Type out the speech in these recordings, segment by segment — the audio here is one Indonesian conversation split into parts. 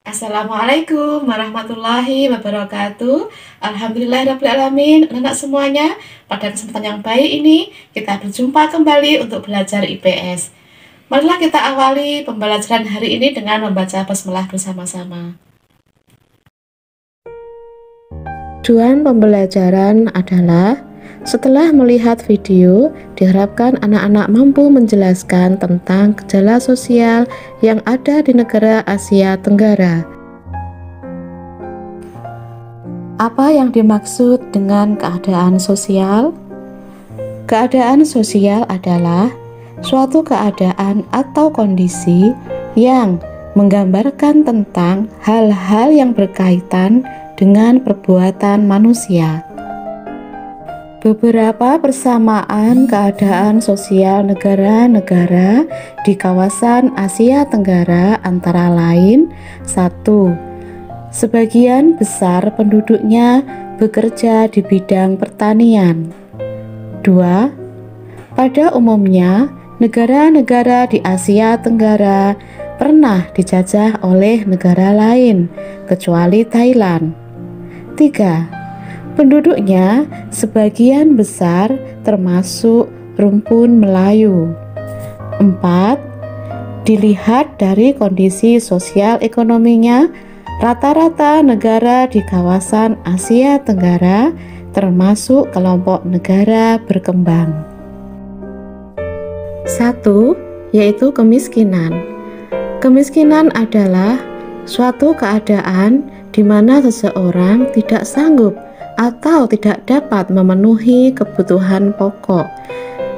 Assalamualaikum warahmatullahi wabarakatuh. Alhamdulillahirrabbilalamin. Anak semuanya, pada kesempatan yang baik ini kita berjumpa kembali untuk belajar IPS. Marilah kita awali pembelajaran hari ini dengan membaca basmalah bersama-sama. Tujuan pembelajaran adalah setelah melihat video, diharapkan anak-anak mampu menjelaskan tentang gejala sosial yang ada di negara Asia Tenggara. Apa yang dimaksud dengan keadaan sosial? Keadaan sosial adalah suatu keadaan atau kondisi yang menggambarkan tentang hal-hal yang berkaitan dengan perbuatan manusia. Beberapa persamaan keadaan sosial negara-negara di kawasan Asia Tenggara antara lain: 1. Sebagian besar penduduknya bekerja di bidang pertanian. 2. Pada umumnya, negara-negara di Asia Tenggara pernah dijajah oleh negara lain, kecuali Thailand. 3. Penduduknya sebagian besar termasuk rumpun Melayu. 4. Dilihat dari kondisi sosial ekonominya, rata-rata negara di kawasan Asia Tenggara termasuk kelompok negara berkembang. 1. Yaitu kemiskinan. Kemiskinan adalah suatu keadaan di mana seseorang tidak sanggup atau tidak dapat memenuhi kebutuhan pokok,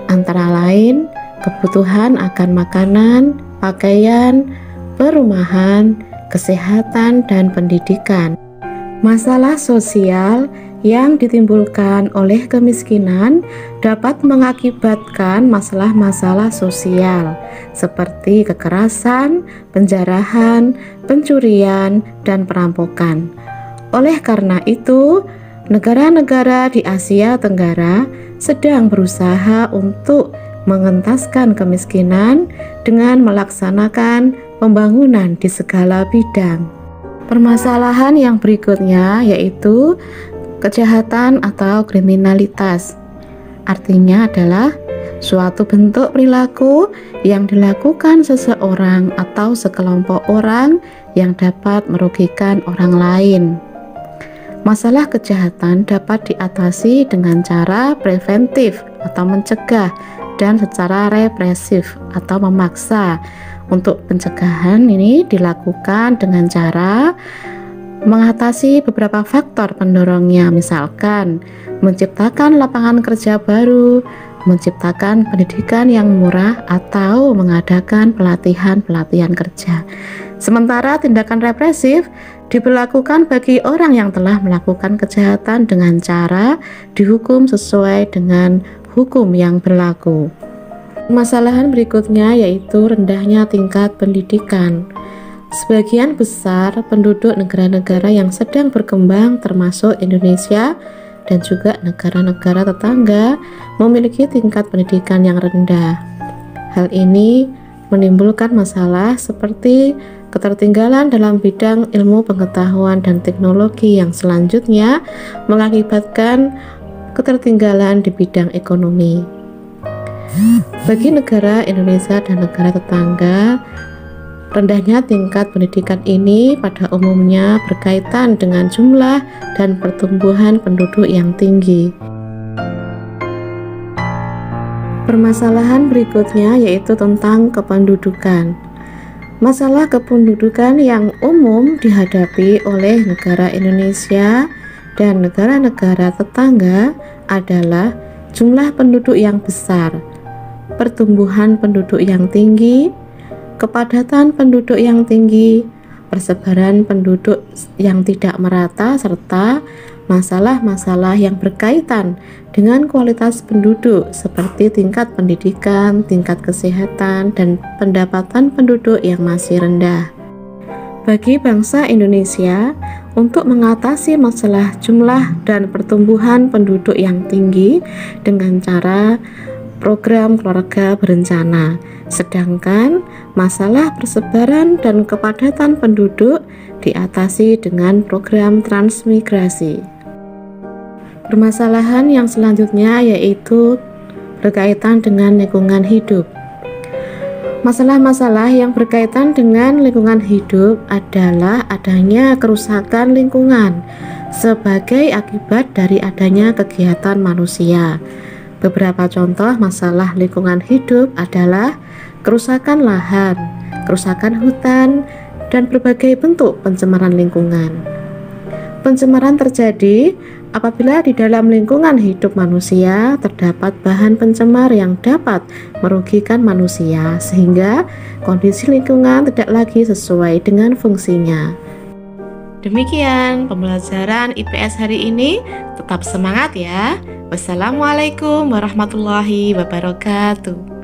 antara lain kebutuhan akan makanan, pakaian, perumahan, kesehatan, dan pendidikan. Masalah sosial yang ditimbulkan oleh kemiskinan dapat mengakibatkan masalah-masalah sosial seperti kekerasan, penjarahan, pencurian, dan perampokan. Oleh karena itu, negara-negara di Asia Tenggara sedang berusaha untuk mengentaskan kemiskinan dengan melaksanakan pembangunan di segala bidang. Permasalahan yang berikutnya yaitu kejahatan atau kriminalitas. Artinya adalah suatu bentuk perilaku yang dilakukan seseorang atau sekelompok orang yang dapat merugikan orang lain. Masalah kejahatan dapat diatasi dengan cara preventif atau mencegah dan secara represif atau memaksa. Untuk pencegahan ini dilakukan dengan cara mengatasi beberapa faktor pendorongnya, misalkan menciptakan lapangan kerja baru, menciptakan pendidikan yang murah, atau mengadakan pelatihan-pelatihan kerja. Sementara tindakan represif diberlakukan bagi orang yang telah melakukan kejahatan dengan cara dihukum sesuai dengan hukum yang berlaku. Permasalahan berikutnya yaitu rendahnya tingkat pendidikan. Sebagian besar penduduk negara-negara yang sedang berkembang termasuk Indonesia dan juga negara-negara tetangga memiliki tingkat pendidikan yang rendah. Hal ini menimbulkan masalah seperti ketertinggalan dalam bidang ilmu pengetahuan dan teknologi yang selanjutnya mengakibatkan ketertinggalan di bidang ekonomi. Bagi negara Indonesia dan negara tetangga, rendahnya tingkat pendidikan ini pada umumnya berkaitan dengan jumlah dan pertumbuhan penduduk yang tinggi. Permasalahan berikutnya yaitu tentang kependudukan. Masalah kependudukan yang umum dihadapi oleh negara Indonesia dan negara-negara tetangga adalah jumlah penduduk yang besar, pertumbuhan penduduk yang tinggi, kepadatan penduduk yang tinggi, persebaran penduduk yang tidak merata, serta masalah-masalah yang berkaitan dengan kualitas penduduk seperti tingkat pendidikan, tingkat kesehatan, dan pendapatan penduduk yang masih rendah. Bagi bangsa Indonesia, untuk mengatasi masalah jumlah dan pertumbuhan penduduk yang tinggi dengan cara program keluarga berencana, sedangkan masalah persebaran dan kepadatan penduduk diatasi dengan program transmigrasi. Permasalahan yang selanjutnya yaitu berkaitan dengan lingkungan hidup. Masalah-masalah yang berkaitan dengan lingkungan hidup adalah adanya kerusakan lingkungan sebagai akibat dari adanya kegiatan manusia. Beberapa contoh masalah lingkungan hidup adalah kerusakan lahan, kerusakan hutan, dan berbagai bentuk pencemaran lingkungan. Pencemaran terjadi apabila di dalam lingkungan hidup manusia terdapat bahan pencemar yang dapat merugikan manusia, sehingga kondisi lingkungan tidak lagi sesuai dengan fungsinya. Demikian pembelajaran IPS hari ini. Tetap semangat ya. Wassalamualaikum warahmatullahi wabarakatuh.